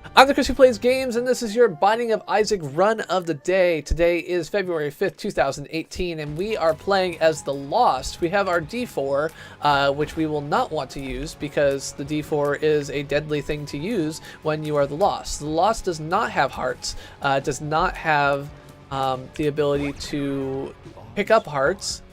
I'm the Chris who plays games, and this is your Binding of Isaac run of the day. Today is February 5th, 2018, and we are playing as the Lost. We have our D4, which we will not want to use because the D4 is a deadly thing to use when you are the Lost. The Lost does not have hearts, does not have the ability to pick up hearts.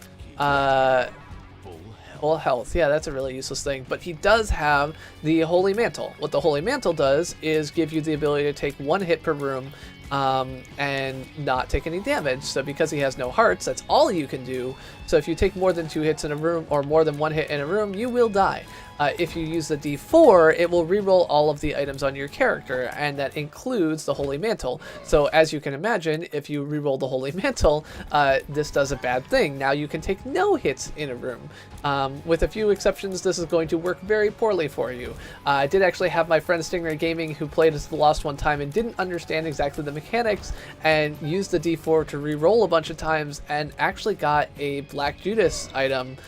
Full health. Yeah, that's a really useless thing. But he does have the Holy Mantle. What the Holy Mantle does is give you the ability to take one hit per room and not take any damage. So because he has no hearts, that's all you can do. So if you take more than 2 hits in a room or more than 1 hit in a room, you will die. If you use the D4, it will reroll all of the items on your character, and that includes the Holy Mantle. So as you can imagine, if you reroll the Holy Mantle, this does a bad thing. Now you can take no hits in a room. With a few exceptions, this is going to work very poorly for you. I did actually have my friend Stingray Gaming, who played as the Lost one time and didn't understand exactly the mechanics, and used the D4 to reroll a bunch of times and actually got a Black Judas item.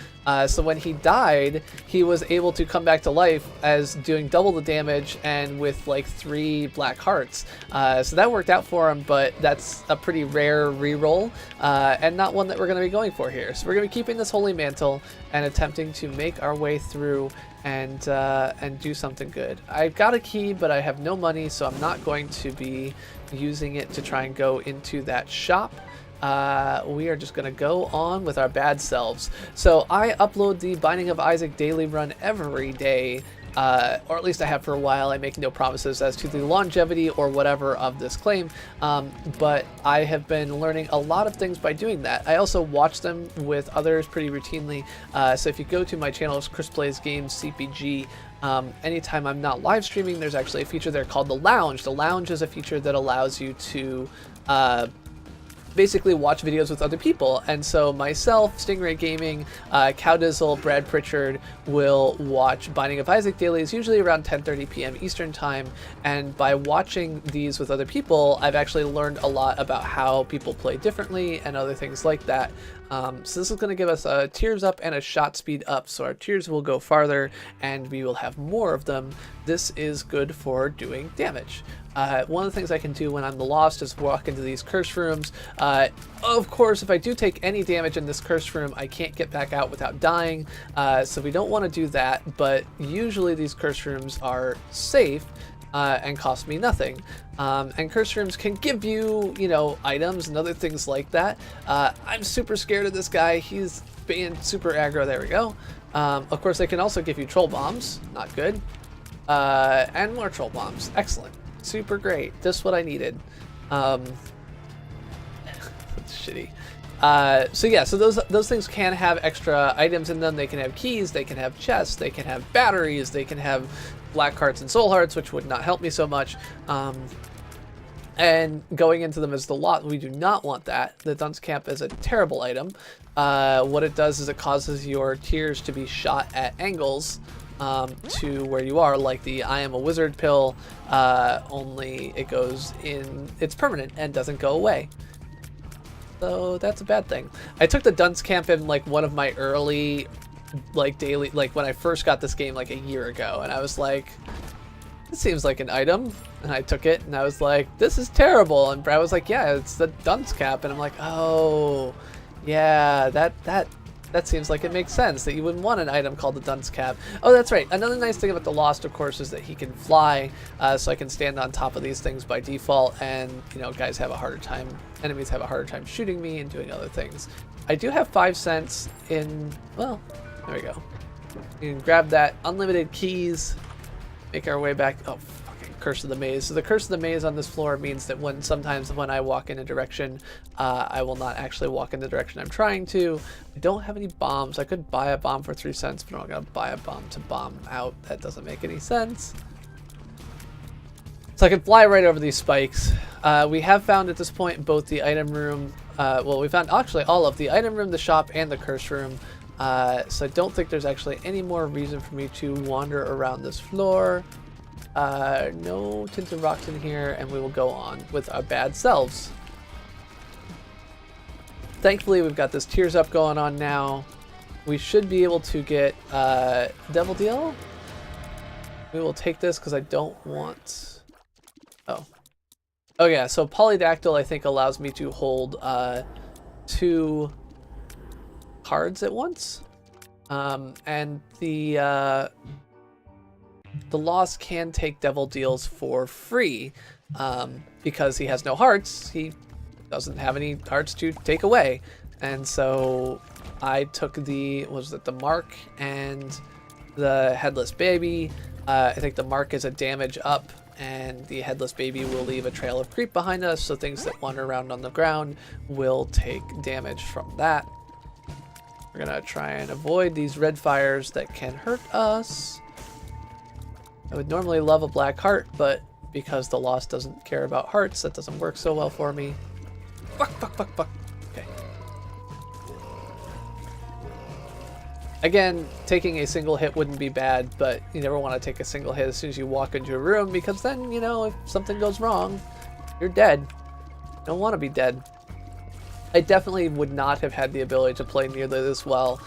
So when he died, he was able to come back to life as doing double the damage and with like 3 black hearts. So that worked out for him, but that's a pretty rare reroll and not one that we're going to be going for here. So we're going to be keeping this Holy Mantle and attempting to make our way through and do something good. I've got a key, but I have no money, so I'm not going to be using it to try and go into that shop. We are just going to go on with our bad selves. So I upload the Binding of Isaac daily run every day, or at least I have for a while. I make no promises as to the longevity or whatever of this claim, but I have been learning a lot of things by doing that. I also watch them with others pretty routinely, so if you go to my channel, Chris Plays Games CPG, anytime I'm not live streaming, there's actually a feature there called the Lounge. The Lounge is a feature that allows you to basically watch videos with other people, and so myself, Stingray Gaming, Cowdizzle, Brad Pritchard will watch Binding of Isaac dailies, usually around 10:30 p.m. Eastern time, and by watching these with other people, I've actually learned a lot about how people play differently and other things like that. So this is going to give us a tears up and a shot speed up, so our tears will go farther and we will have more of them. This is good for doing damage. One of the things I can do when I'm the Lost is walk into these curse rooms. Of course, if I do take any damage in this curse room, I can't get back out without dying, so we don't want to do that, but usually these curse rooms are safe and cost me nothing. And curse rooms can give you, you know, items and other things like that. I'm super scared of this guy. He's being super aggro. There we go. Of course, they can also give you troll bombs. Not good. And more troll bombs. Excellent. Super great. Just what I needed. That's shitty. So yeah, so those things can have extra items in them. They can have keys, they can have chests, they can have batteries, they can have black hearts and soul hearts, which would not help me so much. And going into them as the Lot, we do not want that. The Dunce Camp is a terrible item. What it does is it causes your tears to be shot at angles to where you are, like the I am a wizard pill, only it goes in, it's permanent and doesn't go away. So that's a bad thing. I took the Dunce Camp in like one of my early like daily, like when I first got this game like a year ago, and I was like, this seems like an item, and I took it and I was like, this is terrible, and Brad was like, yeah, it's the Dunce Cap, and I'm like, oh yeah, that seems like it makes sense that you wouldn't want an item called the Dunce Cap. Oh, that's right. Another nice thing about the Lost, of course, is that he can fly, so I can stand on top of these things by default, and, you know, enemies have a harder time shooting me and doing other things. I do have 5 cents in, well, there we go. You can grab that. Unlimited keys. Make our way back. Oh, fucking Curse of the Maze. So the Curse of the Maze on this floor means that sometimes when I walk in a direction, I will not actually walk in the direction I'm trying to. I don't have any bombs. I could buy a bomb for 3 cents, but I'm not going to buy a bomb to bomb out. That doesn't make any sense. So I can fly right over these spikes. We have found at this point both the item room, well, we found actually all of the item room, the shop, and the curse room. So I don't think there's actually any more reason for me to wander around this floor. No tinted rocks in here, and we will go on with our bad selves. Thankfully, we've got this tears up going on now. We should be able to get Devil Deal. We will take this because I don't want Oh. Oh yeah, so Polydactyl I think allows me to hold 2 cards at once. And the Lost can take Devil Deals for free. Because he has no hearts, he doesn't have any hearts to take away. And so I took the Mark and the Headless Baby. I think the Mark is a damage up, and the Headless Baby will leave a trail of creep behind us, so things that wander around on the ground will take damage from that. We're gonna try and avoid these red fires that can hurt us. I would normally love a black heart, but because the Lost doesn't care about hearts, that doesn't work so well for me. Fuck, fuck, fuck, fuck. Okay. Again, taking a single hit wouldn't be bad, but you never want to take a single hit as soon as you walk into a room, because then, you know, if something goes wrong, you're dead. You don't want to be dead. I definitely would not have had the ability to play nearly this well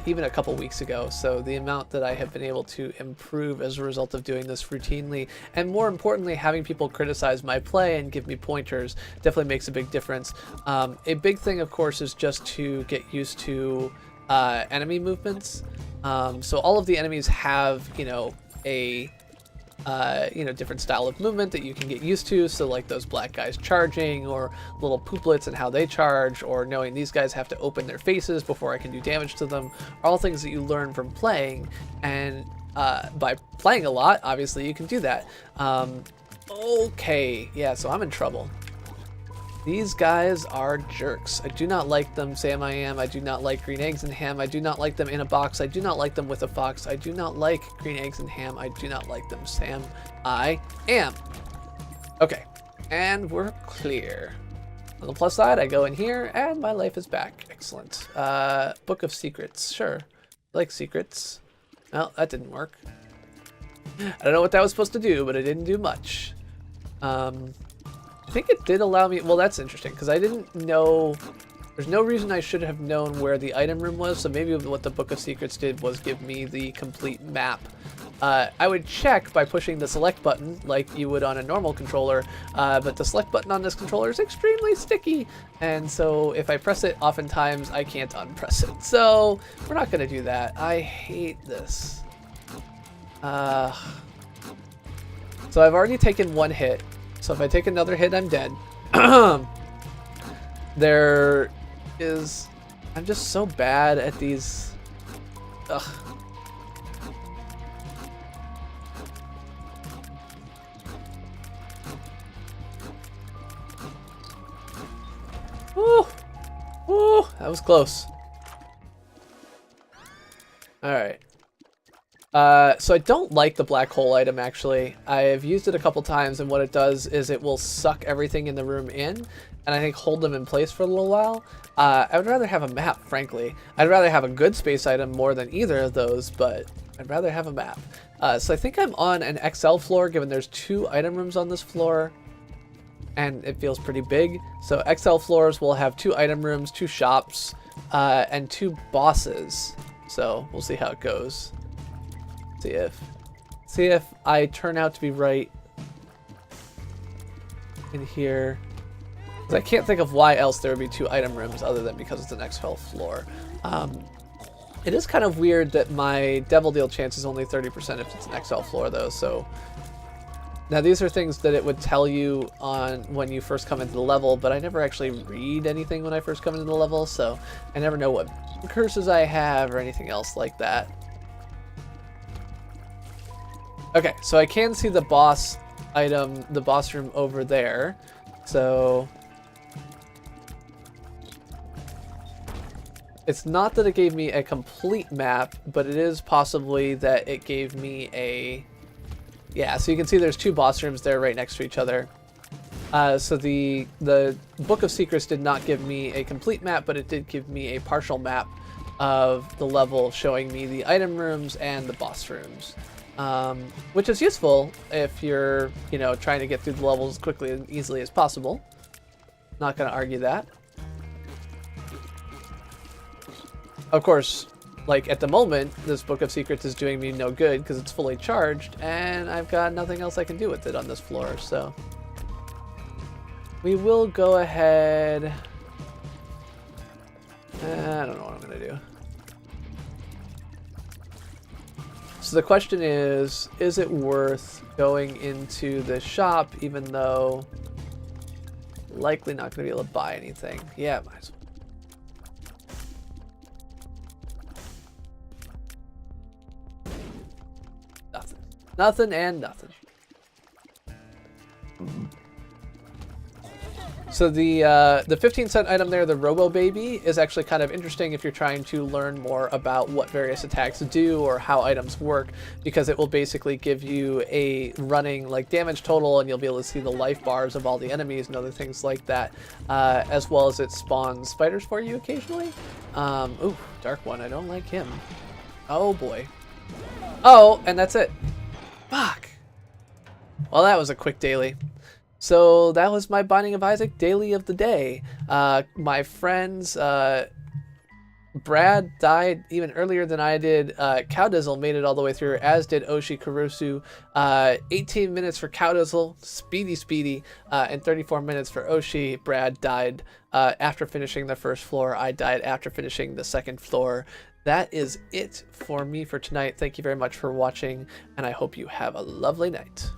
even a couple weeks ago, so the amount that I have been able to improve as a result of doing this routinely, and more importantly having people criticize my play and give me pointers, definitely makes a big difference. A big thing, of course, is just to get used to enemy movements. So all of the enemies have, you know, a different style of movement that you can get used to. So like those black guys charging, or little pooplets and how they charge, or knowing these guys have to open their faces before I can do damage to them, are all things that you learn from playing. And by playing a lot, obviously you can do that. Okay, yeah, so I'm in trouble. These guys are jerks. I do not like them, Sam I Am. I do not like green eggs and ham. I do not like them in a box. I do not like them with a fox. I do not like green eggs and ham. I do not like them, Sam I Am. Okay, and we're clear. On the plus side, I go in here, and my life is back. Excellent. Book of Secrets. Sure. I like secrets. Well, that didn't work. I don't know what that was supposed to do, but it didn't do much. I think it did allow me... Well, that's interesting, because I didn't know... There's no reason I should have known where the item room was, so maybe what the Book of Secrets did was give me the complete map. I would check by pushing the select button, like you would on a normal controller, but the select button on this controller is extremely sticky, and so if I press it, oftentimes I can't unpress it. So, we're not going to do that. I hate this. So I've already taken 1 hit. So if I take another hit, I'm dead. There is... I'm just so bad at these... Ugh. Woo! Woo! That was close. Alright. So I don't like the black hole item, actually. I've used it a couple times, and what it does is it will suck everything in the room in, and I think hold them in place for a little while. I would rather have a map, frankly. I'd rather have a good space item more than either of those, but I'd rather have a map. So I think I'm on an XL floor, given there's 2 item rooms on this floor, and it feels pretty big. So XL floors will have 2 item rooms, 2 shops, and 2 bosses. So we'll see how it goes. See if I turn out to be right in here. Because I can't think of why else there would be 2 item rooms other than because it's an XL floor. It is kind of weird that my Devil Deal chance is only 30% if it's an XL floor, though. So now these are things that it would tell you on when you first come into the level, but I never actually read anything when I first come into the level, so I never know what curses I have or anything else like that. Okay, so I can see the boss item, the boss room over there. So it's not that it gave me a complete map, but it is possibly that it gave me a... Yeah, so you can see there's 2 boss rooms there right next to each other. So the Book of Secrets did not give me a complete map, but it did give me a partial map of the level, showing me the item rooms and the boss rooms. Which is useful if you're, you know, trying to get through the levels as quickly and easily as possible. Not going to argue that. Of course, like at the moment, this Book of Secrets is doing me no good because it's fully charged, and I've got nothing else I can do with it on this floor. So we will go ahead. I don't know what I'm gonna do. So the question is it worth going into the shop even though likely not going to be able to buy anything? Yeah, might as well. Nothing. Nothing and nothing. So the 15-cent item there, the Robo Baby, is actually kind of interesting if you're trying to learn more about what various attacks do or how items work, because it will basically give you a running like damage total, and you'll be able to see the life bars of all the enemies and other things like that, as well as it spawns spiders for you occasionally. Ooh, Dark One, I don't like him. Oh boy. Oh, and that's it. Fuck. Well, that was a quick daily. So that was my Binding of Isaac daily of the day. My friends, Brad died even earlier than I did. Cowdizzle made it all the way through, as did Oshi Karusu. 18 minutes for Cowdizzle, speedy, and 34 minutes for Oshi. Brad died after finishing the first floor. I died after finishing the second floor. That is it for me for tonight. Thank you very much for watching, and I hope you have a lovely night.